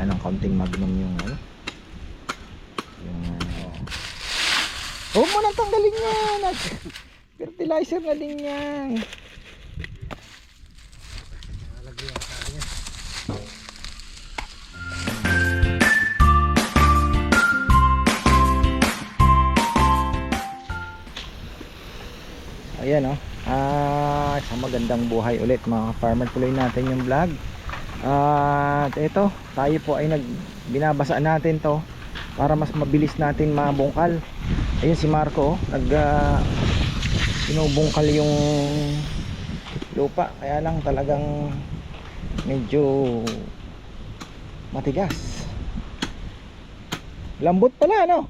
pala ng kaunting magnum yung ano. Yung huwag mo nang tanggalin yan. Fertilizer na din yan. Ayan isang magandang buhay ulit mga farmer. Tuloy natin yung vlog. At ito, tayo po ay binabasa natin to para mas mabilis natin mabungkal. Ayun si Marco, binubungkal yung lupa. Kaya lang talagang medyo matigas. Lambot pala, no?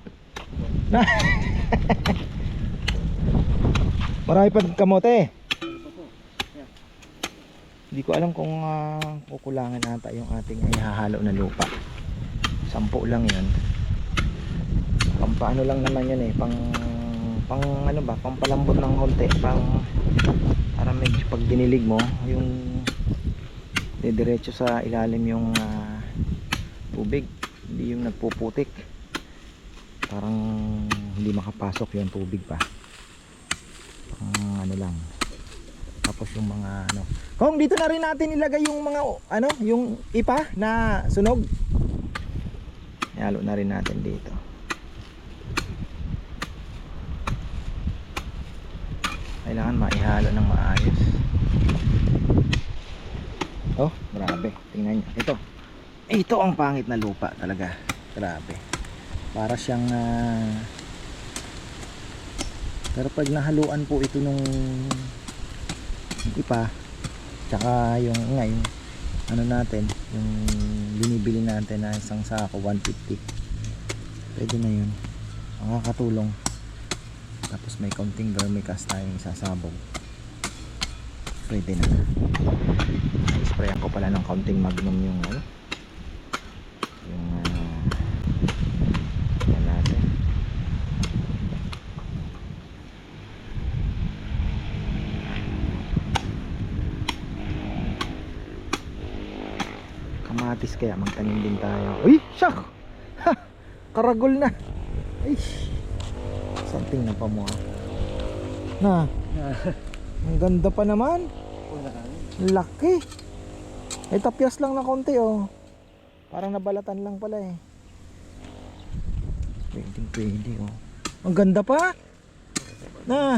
Marami pa kamote. Hindi ko alam kung kukulangan ata yung ating ihahalo na lupa. 10 lang yun. Paano lang naman yun eh, pang ano ba, pang palambot ng konti, para medyo pag dinilig mo yung didiretso sa ilalim yung tubig, hindi yung nagpuputik, parang hindi makapasok yung tubig pa. Ano lang. Tapos yung mga kung dito na rin natin ilagay yung mga yung ipa na sunog. Ihalo na rin natin dito. Kailangan maihalo ng maayos. Oh, grabe. Tingnan nyo. Ito ang pangit na lupa talaga. Grabe. Para siyang pero pag nahaluan po ito nung ipa, tsaka yung ngayon natin, yung binibili natin na isang sako 150, pwede na yun, makakatulong. Tapos may kaunting vermicast tayong isasabog, pwede na. Sprayan ko pala ng kaunting magnum yung yan natin. Kamatis kaya magtanim din tayo. Uy, syak! Ha! Karagol na. Ay, something na pa mo na. Ang ganda pa naman. Laki. Ay, tapyas lang na konti parang nabalatan lang pala eh. Pwede ang ganda pa na.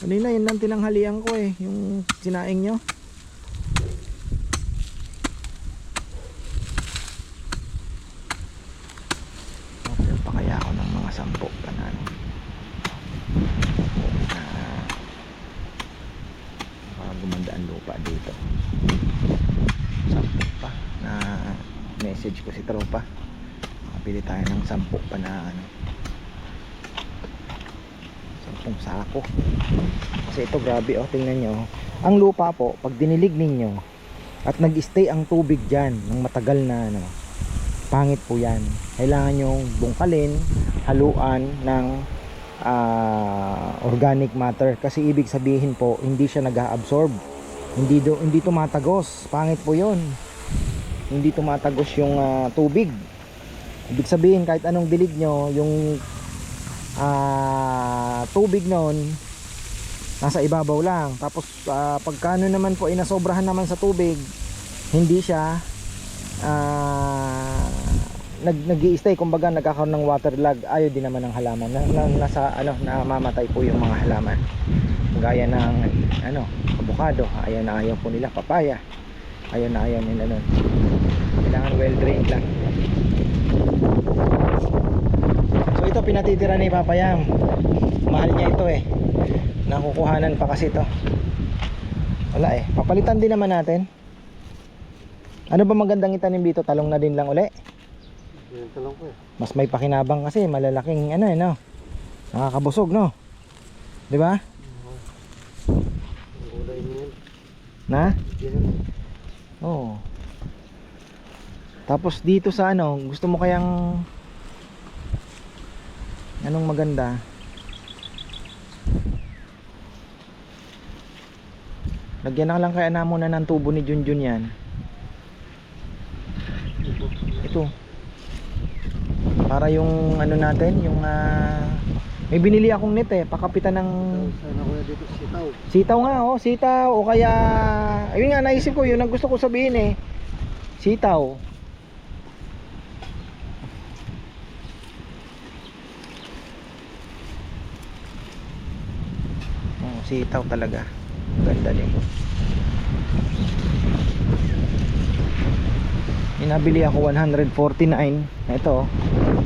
Kanina yun lang tinanghalian ko eh, yung sinaing nyo. Message ko si tropa, makabili tayo ng 10 pa na 10 sako. Kasi ito grabe tingnan nyo. Ang lupa po, pag dinilig ninyo at nag-stay ang tubig dyan ng matagal na pangit po yan. Kailangan nyo bungkalin, haluan ng organic matter. Kasi ibig sabihin po, hindi siya nag-a-absorb, hindi tumatagos. Pangit po yon. Hindi tumatagos yung tubig. Ibig sabihin kahit anong dilig nyo, yung tubig nun nasa ibabaw lang. Tapos pagkano naman po inasobrahan naman sa tubig, hindi siya nag-i-stay, kumbaga nagkakaroon ng waterlog. Ayaw din naman ng halaman namamatay po yung mga halaman, gaya ng avocado. Ayaw po nila papaya, ayaw nila nun. Kailangan well drained lang. So ito pinatitira ni Papayam, mahal niya ito eh, nakukuhanan pa kasi ito. Wala eh, papalitan din naman natin. Ano ba magandang itanim dito? Talong na din lang uli? Talong ko eh. Mas may pakinabang kasi malalaking nakakabusog, no? Di ba? Gulay niyan. Na? Oo. Tapos dito sa gusto mo kayang anong maganda? Lagyan na lang kaya na muna ng tubo ni Junjun yan. Ito. Para yung ano natin, yung may binili akong net eh, pakapitan ng Sana kuya dito sitaw. sitaw nga, oh, sitaw o kaya ayun nga naisip ko, yun ang gusto ko sabihin eh. Sitaw. Oh, sitaw talaga. Ganda din. Inabili ako 149. Ito,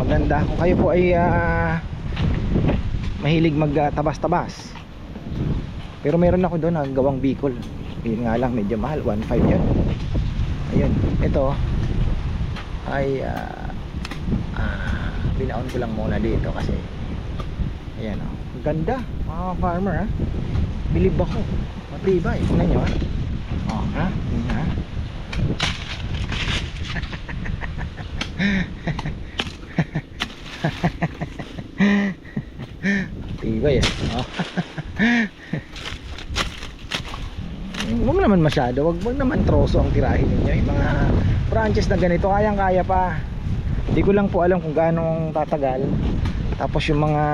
maganda. Kung kayo po ay mahilig magtabas-tabas. Pero meron ako doon na gawang Bicol. Yun nga lang medyo mahal, 1.5 yun. Ayun, ito ay binaon ko lang muna dito kasi ayan oh, ganda mga farmer ha. Bilib ako, matibay. Tingnan nyo ha. Oh ha, tingnan ha. Tibay eh. Oh. Huwag naman masyado, wag naman troso ang tirahin ninyo. Yung mga branches na ganito kayang kaya pa. Hindi ko lang po alam kung gaano tatagal. Tapos yung mga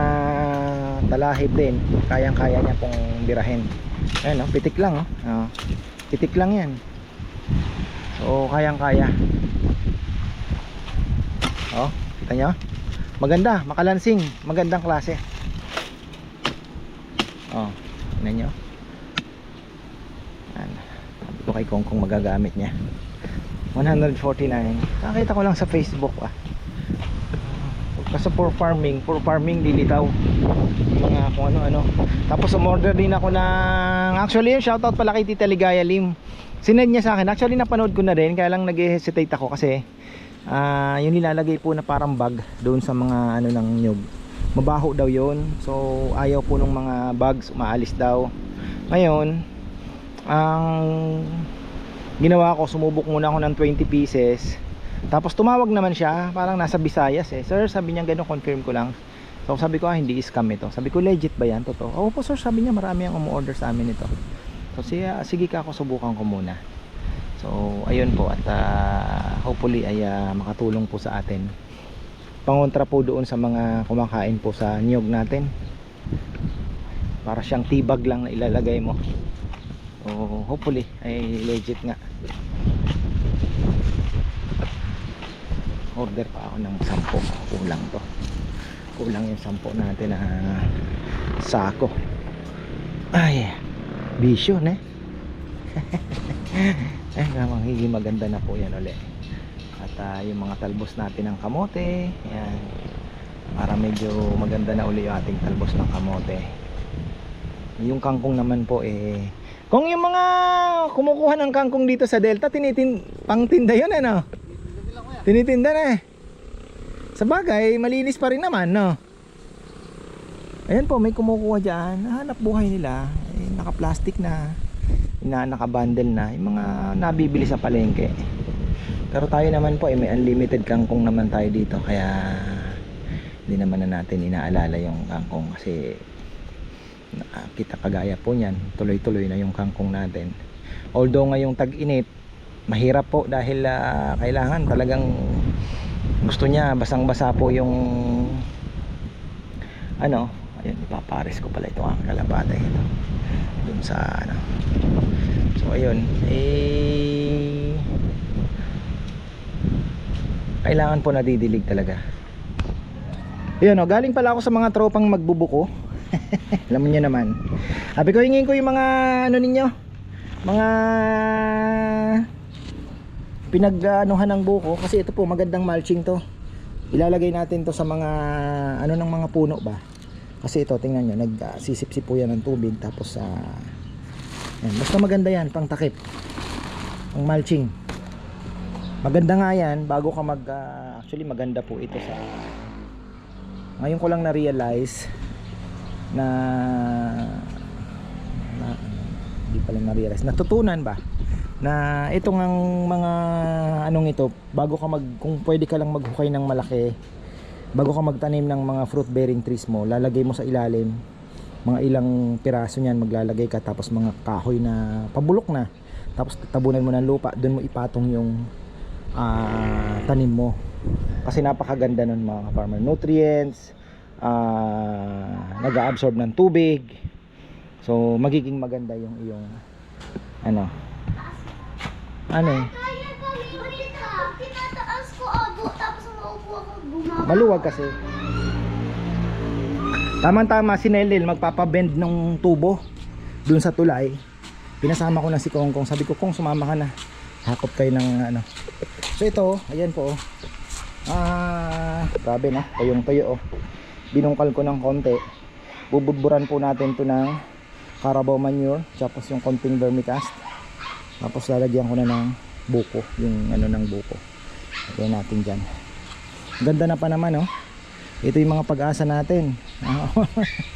talahib din, kayang kaya niya pong birahin. Ayan oh, pitik lang oh. Oh. Pitik lang yan. So kayang kaya. Oh, kita nyo? Maganda, makalansing, magandang klase. Oh, tingnan nyo. Sabi ko kay Kongkong magagamit niya. 149. Nakita ko lang sa Facebook kasi for farming lilitaw mga kung ano-ano. Tapos umorder din ako ng, actually yun, shoutout pala kay Tita Ligaya Lim. Sinend niya sa akin. Actually napanood ko na rin, kaya lang nag-hesitate ako kasi yung nilalagay po na parang bag doon sa mga ano ng nyug, mabaho daw yun. So ayaw po ng mga bags, umaalis daw. Ngayon ang ginawa ko, sumubok muna ako ng 20 pieces. Tapos tumawag naman siya, parang nasa Visayas eh. Sir, sabi niya gano'n, confirm ko lang. So sabi ko hindi scam ito. Sabi ko legit ba yan, totoo? Oo po sir, sabi niya marami ang umu-order sa amin ito. So sige ka, ako subukan ko muna. So ayun po, at hopefully ay makatulong po sa atin. Pangontra po doon sa mga kumakain po sa niyog natin. Para siyang tibag lang na ilalagay mo. So hopefully ay legit nga. Order pa ako ng 10. Kulang to. Kulang yung 10 natin na sako. Ay, bisyo ne. Magiging maganda na po yan ulit. At yung mga talbos natin ng kamote, yan, para medyo maganda na uli yung ating talbos ng kamote. Yung kangkong naman po kung yung mga kumukuha ng kangkong dito sa Delta, pangtinda yun ano? Tinitinda na sa bagay, malinis pa rin naman no? Ayan po, may kumukuha dyan, hanap buhay nila, naka-plastic na, naka-bundle na, yung mga nabibili sa palengke. Pero tayo naman po may unlimited kangkong naman tayo dito, kaya hindi naman na natin inaalala yung kangkong kasi kita kagaya po niyan, tuloy-tuloy na yung kangkong natin. Although ngayong tag-init, mahirap po dahil kailangan talagang gusto niya basang-basa po yung ano, ayun, ipapares ko pala ito ang kalapate ito dun sa ano. So ayun, kailangan po nadidilig talaga. Ayun galing pala ako sa mga tropang magbubuko. Alam niyo naman, sabi ko hingin ko yung mga ano ninyo, mga pinag-anuhan ng buko, kasi ito po magandang mulching to. Ilalagay natin to sa mga ano ng mga puno ba, kasi ito tingnan nyo, nagsisip-sip po yan ng tubig. Tapos yan, basta maganda yan pang takip, ang mulching. Maganda nga yan bago ka actually maganda po ito sa, ngayon ko lang na-realize na hindi pala na-realize, natutunan ba na itong ang mga anong ito, bago ka kung pwede ka lang maghukay ng malaki, bago ka magtanim ng mga fruit bearing trees mo, lalagay mo sa ilalim mga ilang piraso niyan, maglalagay ka, tapos mga kahoy na pabulok na, tapos tabunan mo ng lupa, doon mo ipatong yung tanim mo. Kasi napakaganda nun mga farmer. Nutrients, nag-absorb ng tubig. So magiging maganda yung iyong ano eh, Tinataas ko abo, tapos maupo ako bumaba. maluwag kasi. Tama-tama si Nelil magpapabend ng tubo dun sa tulay. Pinasama ko na si Kongkong. Sabi ko, Kong, sumama ka na. Hakop kayo ng ano. So ito, ayan po. Grabe na. Tuyong-tuyo. Binungkal ko ng konti. Bubudburan po natin to ng Carabao manure. Tapos yung konting vermicast. Tapos lalagyan ko na ng buko. Yung ano ng buko. Lagyan natin dyan. Ganda na pa naman, oh. Ito yung mga pag-asa natin.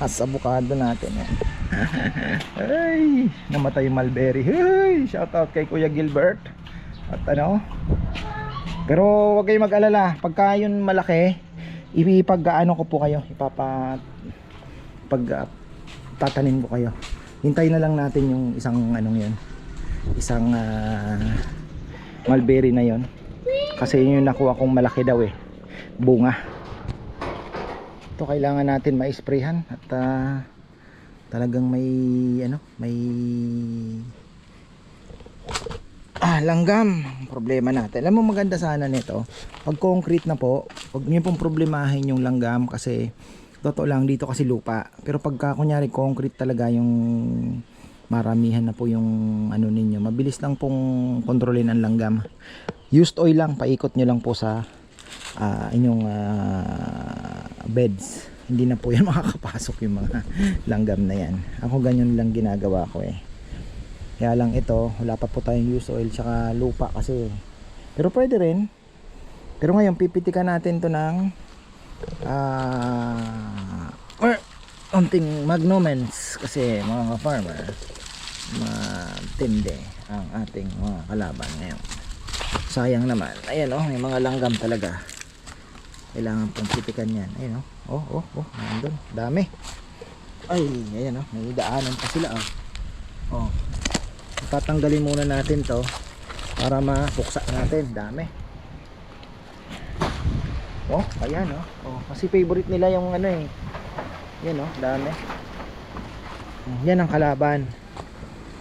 Sa abukado natin. Ay, namatay yung mulberry. Hey, shout out kay Kuya Gilbert. At ano? Pero wag kayong mag-alala. Pagka yun malaki, ipag-ano ko po kayo. Tatanim ko kayo. Hintayin na lang natin yung isang anong yun. Isang mulberry na yun. Kasi yun yung nakuha kong malaki daw eh. Bunga. Ito kailangan natin ma-sprayhan at talagang may ano, may langgam. Problema natin. Alam mo maganda sana nito, pag concrete na po, huwag niyo pong problemahin yung langgam kasi totoo lang dito kasi lupa. Pero pagka kunyari concrete talaga yung maramihan na po yung ano ninyo, mabilis lang pong kontrolin ang langgam. Used oil lang, paikot nyo lang po sa inyong beds. Hindi na po yan makakapasok yung mga langgam na yan. Ako ganyan lang ginagawa ko eh. Kaya lang ito, wala pa po tayong used oil tsaka lupa kasi. Pero pwede rin. Pero ngayon pipitikan natin to ng onting magnomens kasi mga farmer matindi ang ating mga kalaban ngayon. Sayang naman. Ayan oh, may mga langgam talaga. Kailangan pong pitikan yan. Ayan oh. Oh. Nandun. Dami. Ay, ayan oh. May daanan pa sila oh. Oh. Tatanggalin muna natin to para mapuksa natin. Dami. Oh, ayan oh. Oh, kasi favorite nila yung ano eh. Yan oh, dami. Yan ang kalaban.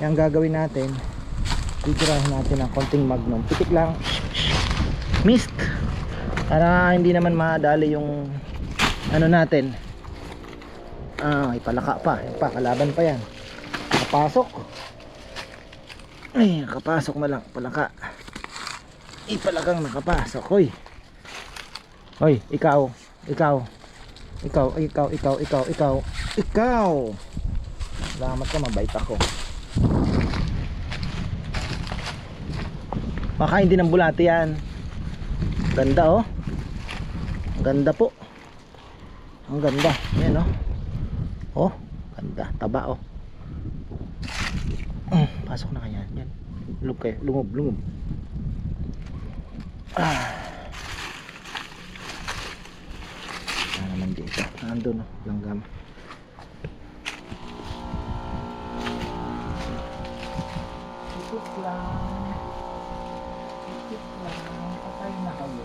Yan gagawin natin. Titirahin natin ng konting magnum. Pitik lang. Mist. Para hindi naman madali yung ano natin. Ipalaka pa. Kalaban pa yan. Nakapasok. Ay, nakapasok na lang. Palaka. Ipalakang nakapasok. Hoy. Hoy, ikaw. Salamat ka, mabait ako. Makain din ng bulate yan. Ganda oh. Ganda po. Ang ganda. Yan oh. Oh, ganda. Taba oh. Pasok na kaya. Yan. Lug kayo. Lungob. Naman dito. Nandun oh. Langgam. Itik lang. Patay na kayo.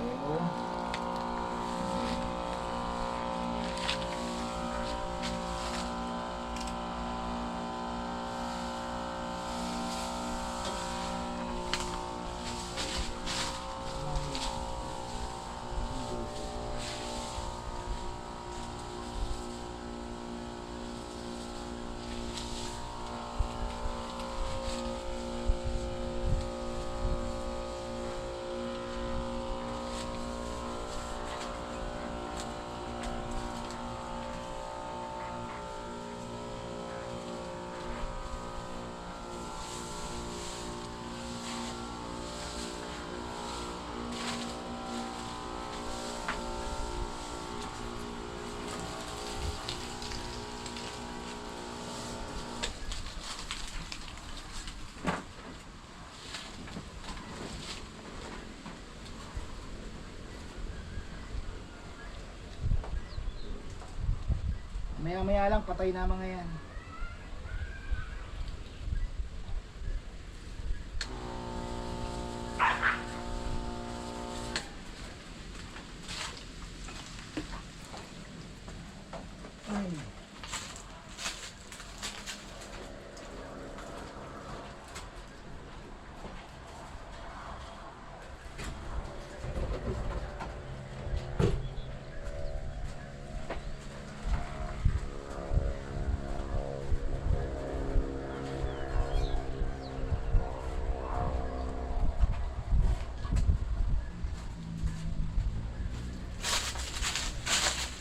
Maya lang patay na mga yan.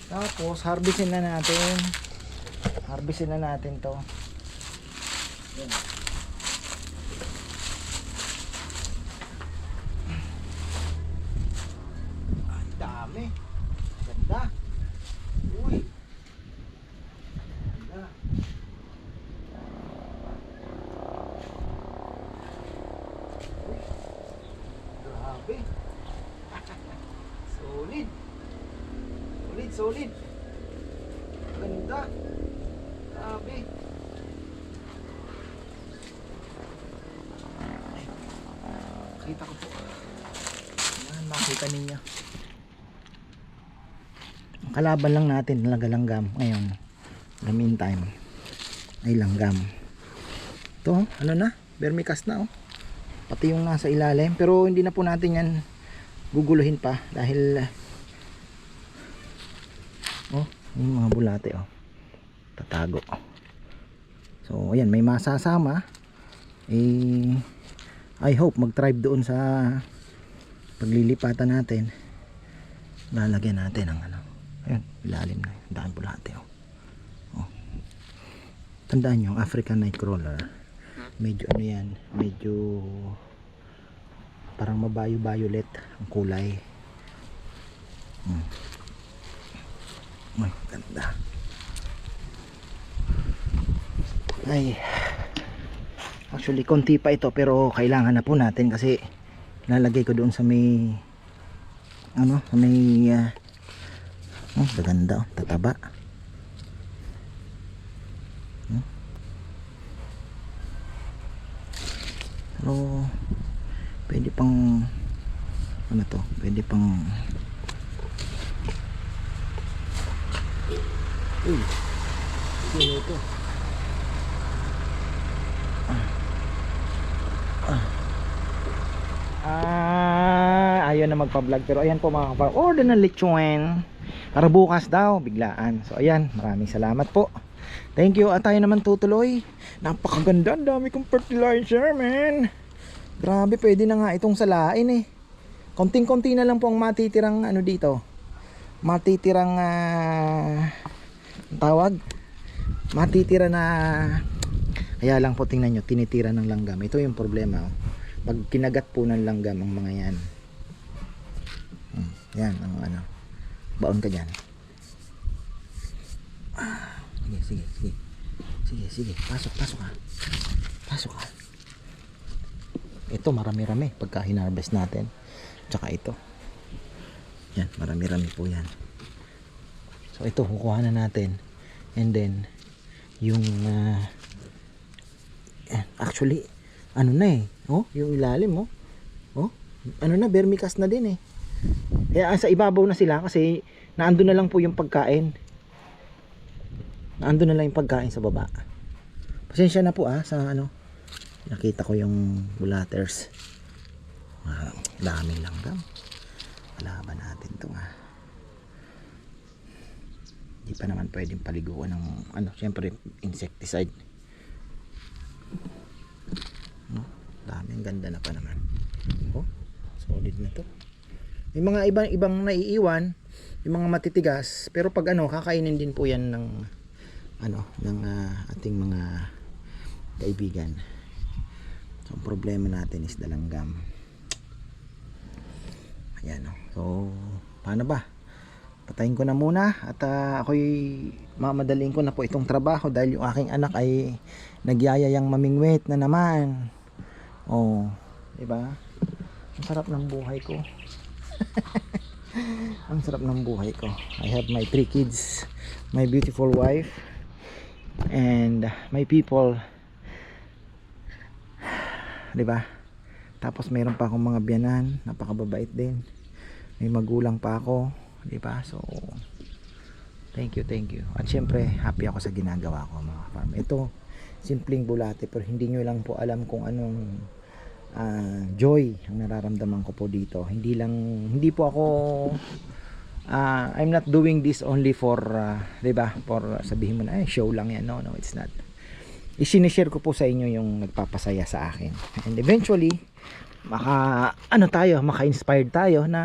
Tapos harvestin na natin. Harvestin na natin to. Yan. Ang dami. Ganda. Uy. Ganda. Uy. Grabe. Solid. Solid, solid. Ganda. Grabe. Kita ko po. Yan, makita ninyo. Ang kalaban lang natin, langgam ngayon. The meantime ay langgam. Ito, ano na? Vermicast na oh. Pati yung nasa ilalim. Pero hindi na po natin yan guguluhin pa. Dahil oh, yung mga bulate oh. Tatago. So ayan, may masasama. I hope mag-thrive doon sa paglilipatan natin. Lalagyan natin ng ano. Ayun, ilalim na. Daan bulate oh. Oh. Tandaan nyo, African Nightcrawler. Medyo ano yan, medyo parang mabayo-violet ang kulay. Ay, ganda. Ay, actually konti pa ito pero kailangan na po natin kasi lalagay ko doon sa may ano, sa may gaganda oh, tataba. Pero pwede pang ano to, pwede pang uy, sino ito? Ayaw na magpa-vlog pero ayan po mga kapar, order ng lechon para bukas daw, biglaan. So ayan, maraming salamat po. Thank you. At tayo naman tutuloy. Napakaganda, ang dami kong fertilizer, man. Grabe, pwede na nga itong salain eh. Konting-konti na lang po ang matitirang ano dito. Matitirang tawag. Matitira na. Kaya lang po tingnan nyo, tinitira ng langgam. Ito yung problema oh. Pag kinagat po ng langgam ang mga yan. Yan ang ano. Baon ka dyan. Sige. Pasok ka. Ito marami-rami pagka hinarvest natin. Tsaka ito. Yan, marami-rami po yan. So ito kukuha na natin. And then yung actually ano na eh. Oh, yung ilalim oh. Oh, ano na, vermicast na din eh. Kaya sa ibabaw na sila kasi naando na lang po yung pagkain. Naando na lang yung pagkain sa baba. Pasensya na po sa ano. Nakita ko yung bulaters. Daming langgam. Kalaban natin to Hindi pa naman pwedeng paliguan ng ano, syempre insecticide. No? Daming ganda na pa naman. Oh, solid na to. May mga ibang naiiwan, yung mga matitigas, pero pag ano, kakainin din po yan ng ano, ng ating mga kaibigan. So ang problema natin is dalanggam. Ayan oh. So paano ba? Patayin ko na muna at ako'y mamadaling ko na po itong trabaho dahil yung aking anak ay nagyayayang mamingwit na naman. Oh, di ba? Ang sarap ng buhay ko. Ang sarap ng buhay ko. I have my 3 kids, my beautiful wife, and my people. Di ba? Tapos mayroon pa akong mga biyanan, napakababait din. May magulang pa ako, di ba? So thank you. At syempre, happy ako sa ginagawa ko mga farm. Ito, simpleng bulate pero hindi nyo lang po alam kung anong joy ang nararamdaman ko po dito. Hindi po ako I'm not doing this only for 'di ba? For sabihin mo na show lang yan. No, it's not. I-share ko po sa inyo yung nagpapasaya sa akin. And eventually maka-inspired tayo na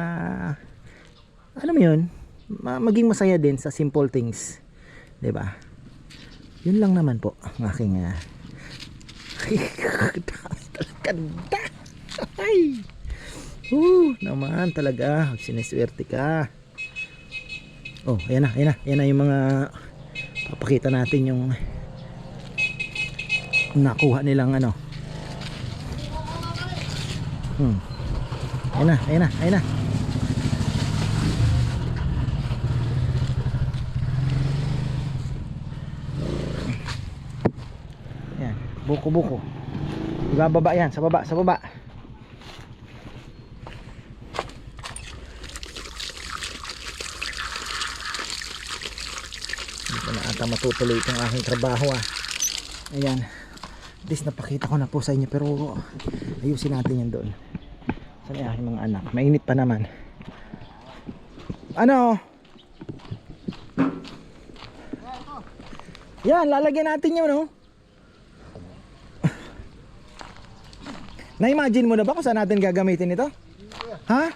ano mo yun, maging masaya din sa simple things, 'di ba? Yun lang naman po ang aking ganda. Ay. Naman talaga, siniswerte ka. Oh, ayan na yung mga papakita natin yung nakuha nilang ano. Ayan na. Ayan, buko. Ibababa yan, sa baba. Hindi na ata matutuloy itong aking trabaho Ayan. At least napakita ko na po sa inyo, pero ayusin natin yan doon. Saan yung aking mga anak? Mainit pa naman. Ano? Yan, lalagyan natin yun, no? Na-imagine mo na ba kung saan natin gagamitin ito? Ha?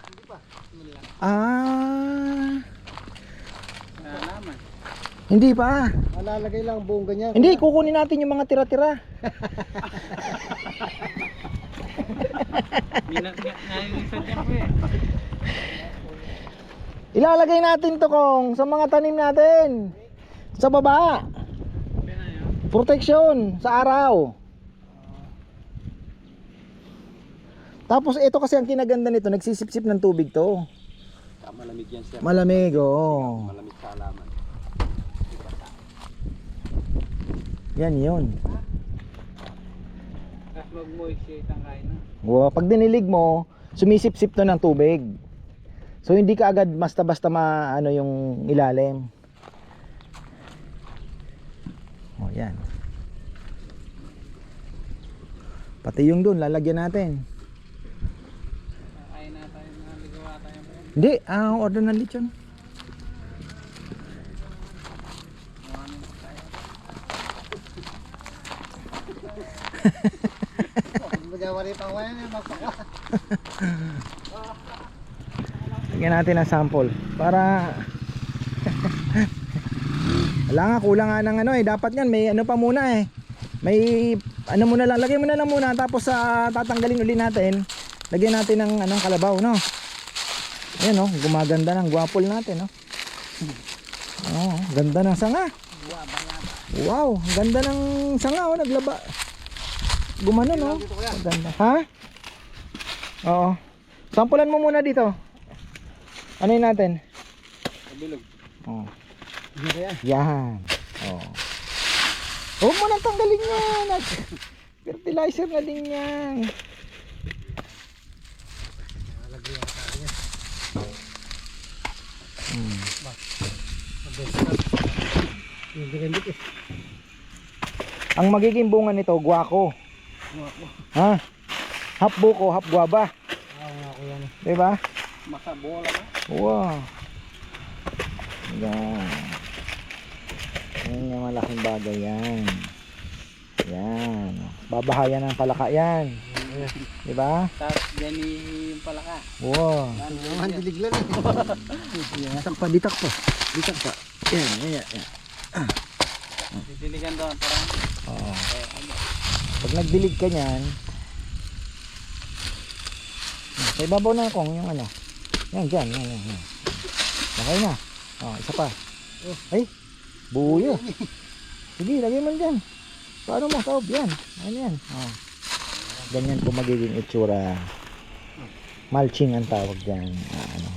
Hindi pa. Malalagay lang buong ganyan. Hindi, kukunin natin yung mga tira-tira. Ilalagay natin to kong sa mga tanim natin. Sa baba. Protection sa araw. Tapos ito kasi ang kinaganda nito, nagsisipsip ng tubig to. Malamig yan sir. Malamig, oo. Malamig sa halaman. Yan yun. Tapos mag-moist ang kain na. Wow, pag dinilig mo, sumisip-sip to ng tubig. So hindi ka agad basta-basta ano yung ilalim. Oh, yan. Pati yung doon, lalagyan natin. Kain na tayo na ligawa tayo. Hindi, order ng lechon. Magawari pa ko yan, magpaka. Lagyan natin ng sample para wala nga, kulang nga ng ano dapat yan, may ano pa muna may ano muna lang, lagyan mo na lang muna, tapos tatanggalin uli natin, lagyan natin ng anong kalabaw, no? Ayan, oh, gumaganda ng guwapol natin, no? Oh, ganda ng sanga. Wow, ganda ng sanga, oh, naglaba. Gumano, no? Ganda. Ha? Oo. Sampulan mo muna dito. Ano yun natin? Bilog. Oh. Yan. Oh. Huwag mo nang tanggalin yan. Fertilizer na din yan. Ang magiging bunga nito, guwako. Ha? Half buko, half guava. Diba? Masabola ka. Wow. Yan. Yan yung malaking bagay yan. Yan. Babahayan ng palaka yan. Diba? Tapos yan yung palaka. Wow. Naman dilig lang. Ditak pa. Yan. Didiligan doon parang. Oo. Pag nagdilig ka niyan, sa ibabaw na kong yung ano. Yan, dyan. Okay na. Oh, isa pa. Ay, buyo. Sige, lagay mo dyan. Paano mo? Saob, yan. Ano yan? Oh. Ganyan po magiging itsura. Mulching ang tawag dyan.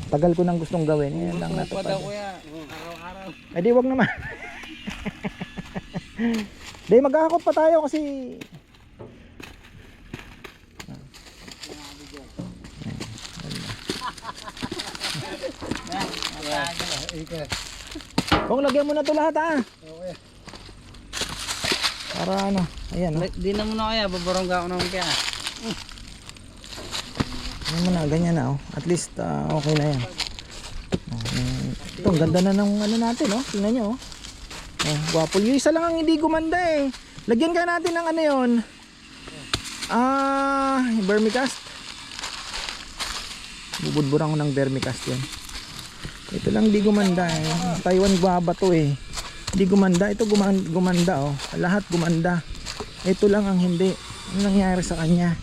Tagal ko nang gustong gawin. Yan lang Pa daw natupad. kuya. Araw-araw. Eh di wag naman. Di mag-aakot pa tayo kasi kung lagyan mo na to lahat Okay. para ano, ayan oh. Di na muna kaya, babarangga ako naman kaya. Ayan mo na, ganyan na oh. At least okay na yan. Ito, ang ganda na ng ano natin oh. Tingnan nyo oh. Guwapol. Yung isa lang ang hindi gumanda Lagyan ka natin ng ano yun. Vermicast. Bubudburan ko ng vermicast yan. Ito lang di gumanda eh. Taiwan guava to eh. Di gumanda. Ito gumanda oh. Lahat gumanda. Ito lang ang hindi. Ano nangyari sa kanya?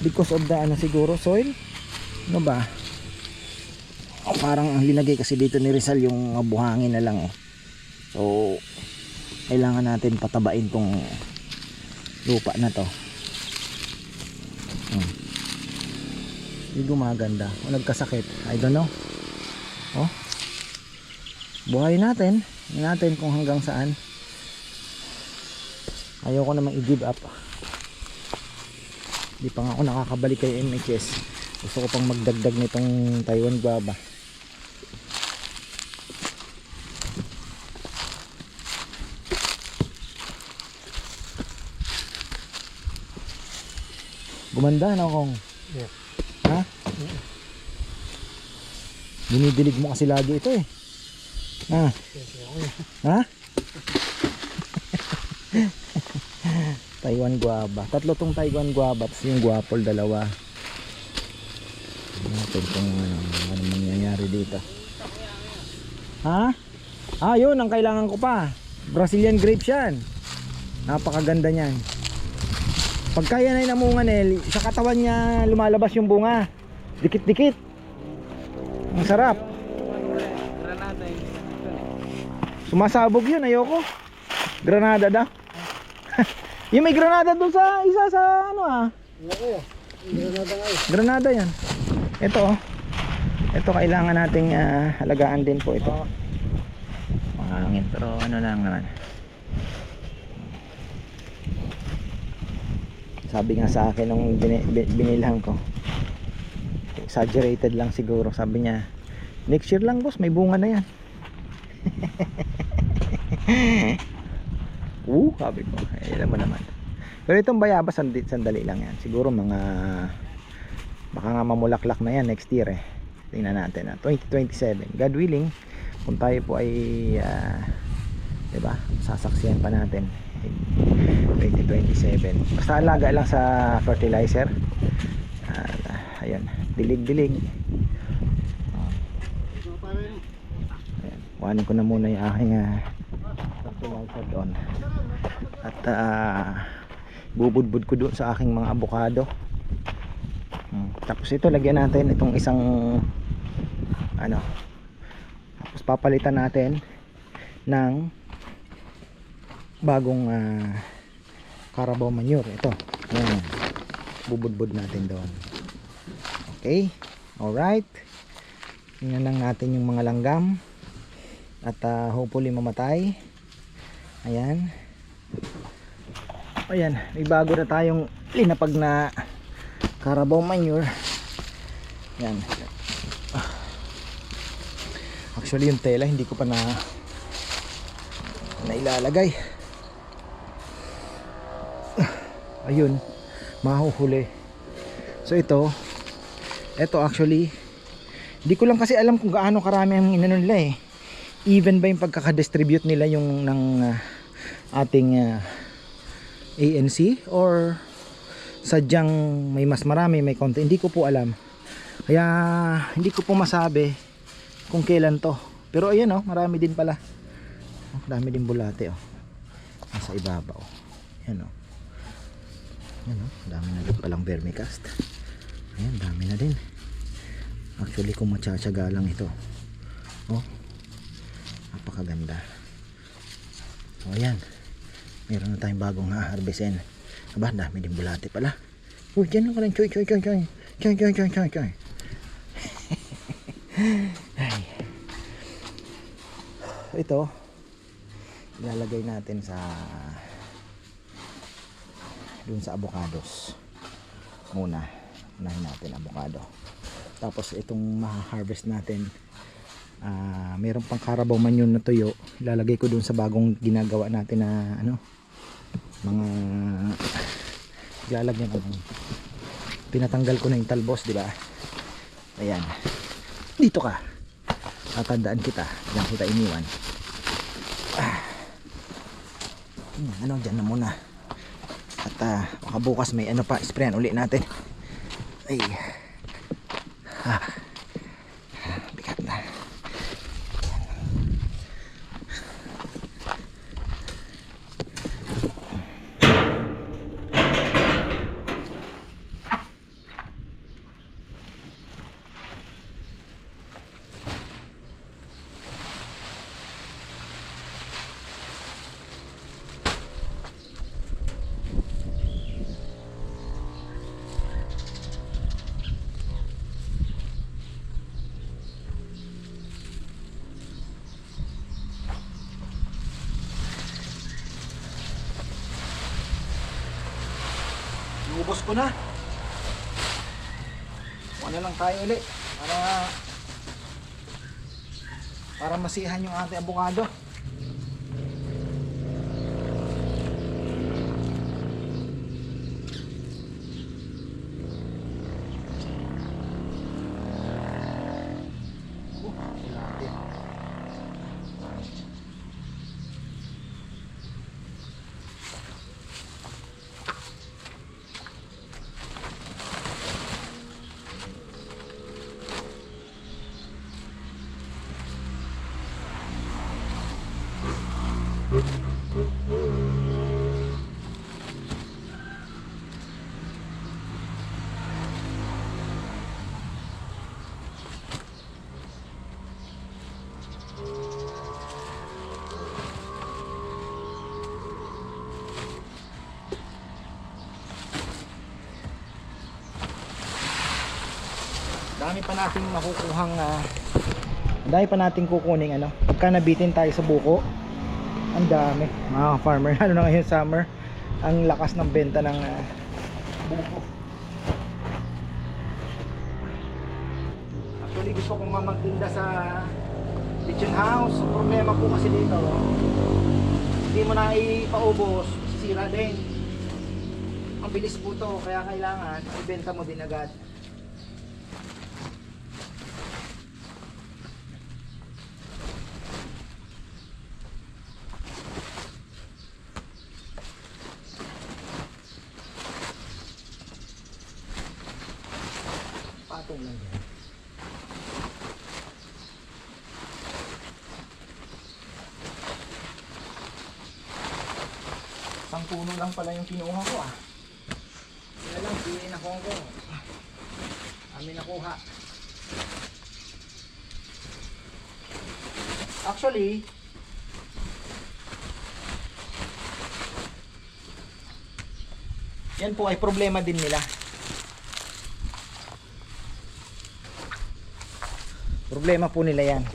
Because of the ano siguro soil? Ano ba? Oh, parang ang linagay kasi dito ni Rizal yung buhangin na lang eh. So kailangan natin patabain tong lupa na to. Hindi gumaganda o nagkasakit, I don't know. Oh, buhay natin. Tingnan natin kung hanggang saan. Ayoko namang i-give up. Hindi pa nga ako nakakabalik kay MHS. Gusto ko pang magdagdag nitong Taiwan guava. Gumanda na akong. Yeah. Ha? Dinidilig mo kasi lagi ito eh. Ha? Ha? Taiwan guava. Tatlo tong Taiwan guava. Tapos yung guapol dalawa. Natin kung ano mangyayari dito. Ha? Ah, yun ang kailangan ko pa. Brazilian grapes yan. Napakaganda niyan. Pagka yan ay namunga Nel, sa katawan niya lumalabas yung bunga. Dikit-dikit. Ang sarap. Granada yung Sumasabog yun, ayoko. Granada daw. Yung may granada doon sa isa sa ano ah. Granada yan. Ito oh. Ito kailangan nating halagaan din po ito. Mahangin pero ano lang naman. Sabi nga sa akin nung binilhan ko, exaggerated lang siguro. Sabi niya, next year lang boss, may bunga na yan. Sabi ko, alam mo naman. Pero itong bayabas, sandali lang yan. Siguro mga, baka nga mamulaklak na yan next year eh. Tingnan natin 2027, God willing, kung tayo po ay diba, sasaksiyan pa natin 2027. Basta alaga lang sa fertilizer. Ayan, dilig-dilig. Ayan, kuhanin ko na muna yung aking fertilizer doon. At bubudbud ko doon sa aking mga avocado. Tapos ito lagyan natin itong isang ano. Tapos papalitan natin ng bagong Carabao manure. Ito. Ayan. Bubudbud natin doon. Okay. Alright. Tingnan lang natin yung mga langgam. At hopefully mamatay. Ayan. Ayan. May bago na tayong linapag na Carabao manure. Ayan. Actually yung tela hindi ko pa nailalagay. Ayun, mahuhuli. So ito actually hindi ko lang kasi alam kung gaano karami ang inano nila eh. Even ba yung pagkaka-distribute nila yung ng ating ANC or sadyang may mas marami, may konti, hindi ko po alam. Kaya hindi ko po masabi kung kailan to. Pero ayan oh, marami din pala. Dami din bulate oh. Nasa ibabaw. Ayan oh. Ayan oh, dami na din palang vermicast. Ayan, dami na din. Actually kung matsatsaga lang ito. Oh. Napakaganda. So ayan. Meron na tayong bagong ha-harvestin. Aba, dami din bulate pala. Uy, dyan ka lang. Choy. Ay. Ito ilalagay natin sa dun sa avocados muna. Unahin natin avocado, tapos itong ma-harvest natin meron pang Carabao manure na tuyo, ilalagay ko dun sa bagong ginagawa natin na ano, mga ilalagyan ko, pinatanggal ko na yung talbos, di ba? Ayan, dito ka, tatandaan kita, diyan kita iniwan. Ano, dyan na muna. At baka bukas may ano pa, sprayan ulit natin. Ay, bigat na. Ubos ko na. Ano lang tayo ulit para masihan yung ating abukado. Dami pa nating makukuhang dami pa nating kukuning ano pagka nabitin tayo sa buko. Ang dami mga farmer lalo na ngayon summer, ang lakas ng benta ng buko. Actually gusto kong magtinda sa kitchen house. Problema po kasi dito, hindi mo na ipaubos, sisira din. Ang bilis po to, kaya kailangan ibenta mo din agad. Patong lang yan. Isang puno lang pala yung kinuha ko Sila lang, piliin ako ko. Amin nakuha. Actually, yan po ay problema din nila. Problema po nila yan.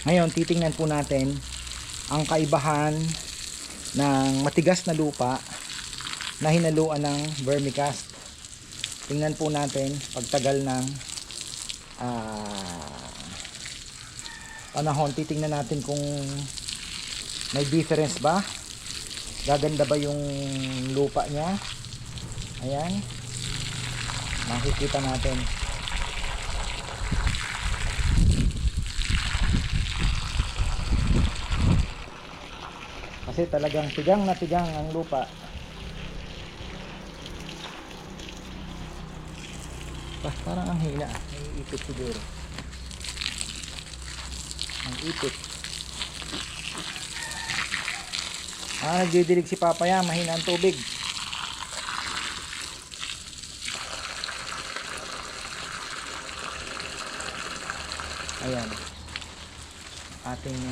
Ngayon, titingnan po natin ang kaibahan ng matigas na lupa na hinaluan ng vermicast. Tingnan po natin pagtagal ng panahon, titingnan natin kung may difference ba, gaganda ba yung lupa niya. Ayan, makikita natin. Kasi talagang tigang na tigang ang lupa. Parang ang hina, naiipit siguro. Ang ipit. Nagdidilig si Papaya, mahina ang tubig. Ayan. Ating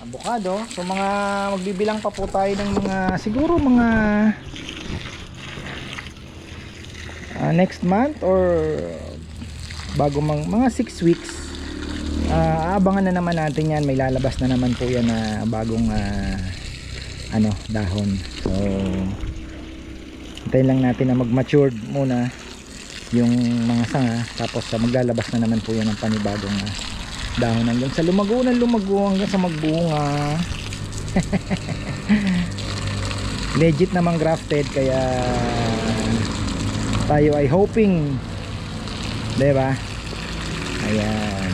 avocado. So mga magbibilang pa po tayo ng mga siguro mga next month or bago mga 6 weeks. Aabangan na naman natin yan, may lalabas na naman po yan na bagong dahon. So hintayin lang natin na mag-matured muna yung mga sanga, tapos maglalabas na naman po yan ng panibagong dahon hanggang sa lumago hanggang sa magbunga. Legit namang grafted, kaya tayo ay hoping, diba? Ayan.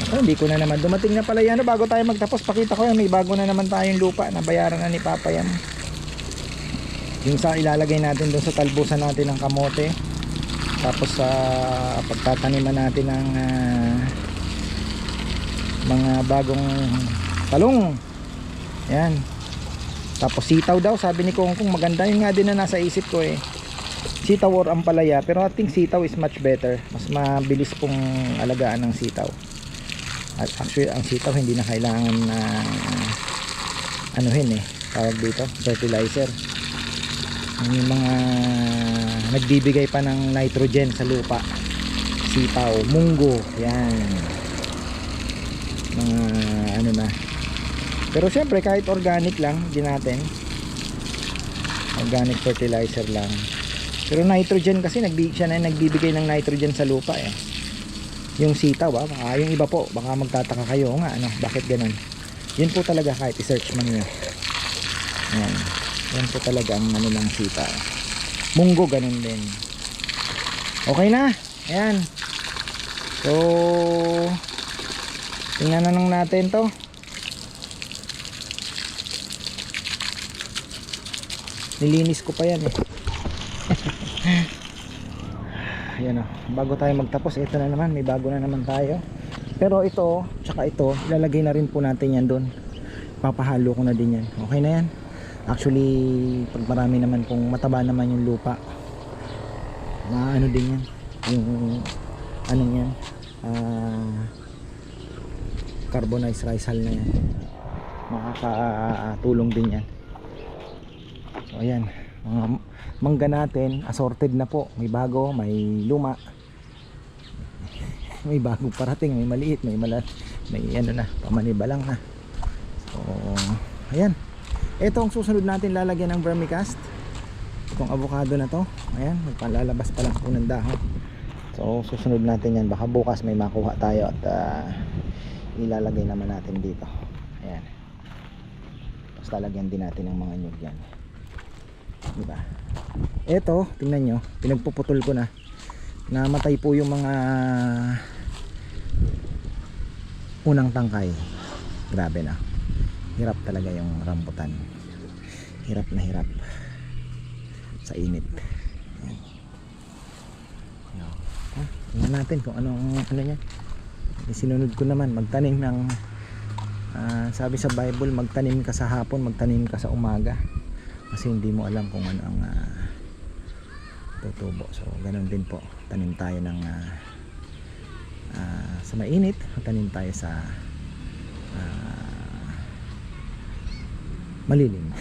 Hindi ko na naman dumating na pala yan. Bago tayo magtapos, pakita ko yan, may bago na naman tayong lupa na bayaran na ni Papa yan. Yung sa ilalagay natin doon sa talbusan natin ng kamote, tapos sa pagtataniman natin ng mga bagong talong. Yan. Tapos sitaw daw, sabi ni Kongkong, maganda. Yun nga din na nasa isip ko sitaw or ampalaya, pero I think sitaw is much better. Mas mabilis pong alagaan ng sitaw. At actually ang sitaw hindi na kailangan na tawag dito, fertilizer. Yung mga nagbibigay pa ng nitrogen sa lupa, sitaw, munggo, yan, mga ano na. Pero syempre kahit organic lang din natin, organic fertilizer lang. Pero nitrogen kasi siya na nagbibigay ng nitrogen sa lupa eh. Yung sitaw ba, baka yung iba po, baka magtataka kayo nga ano, bakit ganun. Yun po talaga kahit i-search man nyo. Yan. Yan po talaga ang ano ng sitaw. Munggo ganun din. Okay na. Ayan. So tingnan na lang natin to. Nilinis ko pa yan eh. Ayan o, bago tayo magtapos, ito na naman, may bago na naman tayo. Pero ito, tsaka ito, ilalagay na rin po natin yan doon. Papahalo ko na din yan. Okay na yan. Actually, pag marami naman, kung mataba naman yung lupa, ano din yan, yung anong yan, carbonized rice hull na yan, makakatulong din yan. So ayan, mga mangga natin assorted na po, may bago, may luma, may bagong parating, may maliit, may ano na, pamanibalang na. So ayan, ito ang susunod natin lalagyan ng vermicast, itong avocado na to. Ayan, magpalalabas pa lang po ng dahon. So susunod natin yan, baka bukas may makuha tayo at ilalagay naman natin dito. Ayan, tapos lalagyan din natin ng mga nyug yan, diba? Ito, tingnan nyo, pinagpuputol ko na, namatay po yung mga unang tangkay. Grabe na, hirap talaga yung rambutan, hirap na hirap sa init. Tingnan natin kung ano niya. Sinunod ko naman magtanim ng sabi sa Bible, magtanim ka sa hapon, magtanim ka sa umaga, kasi hindi mo alam kung ano ang tutubo. So ganun din po, tanim tayo ng sa mainit, tanim tayo sa malilim.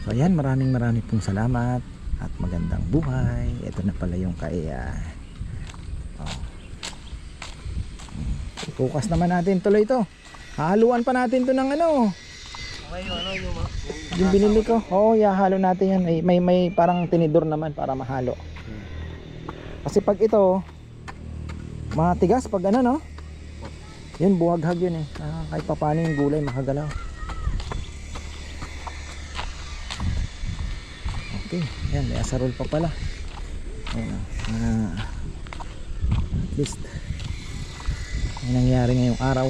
So ayan, maraming pong salamat at magandang buhay. Ito na pala yung kay bukas naman natin tuloy ito, hahaluan pa natin to ng ano. Yung binili ko, halo natin yan. May parang tinidor naman para mahalo. Kasi pag ito matigas pag ano, no, yun buhaghag yun eh. Kahit pa paano yung gulay makagalaw. Okay, yan, may asarol pa pala. Ayan, at least may nangyari ngayong araw.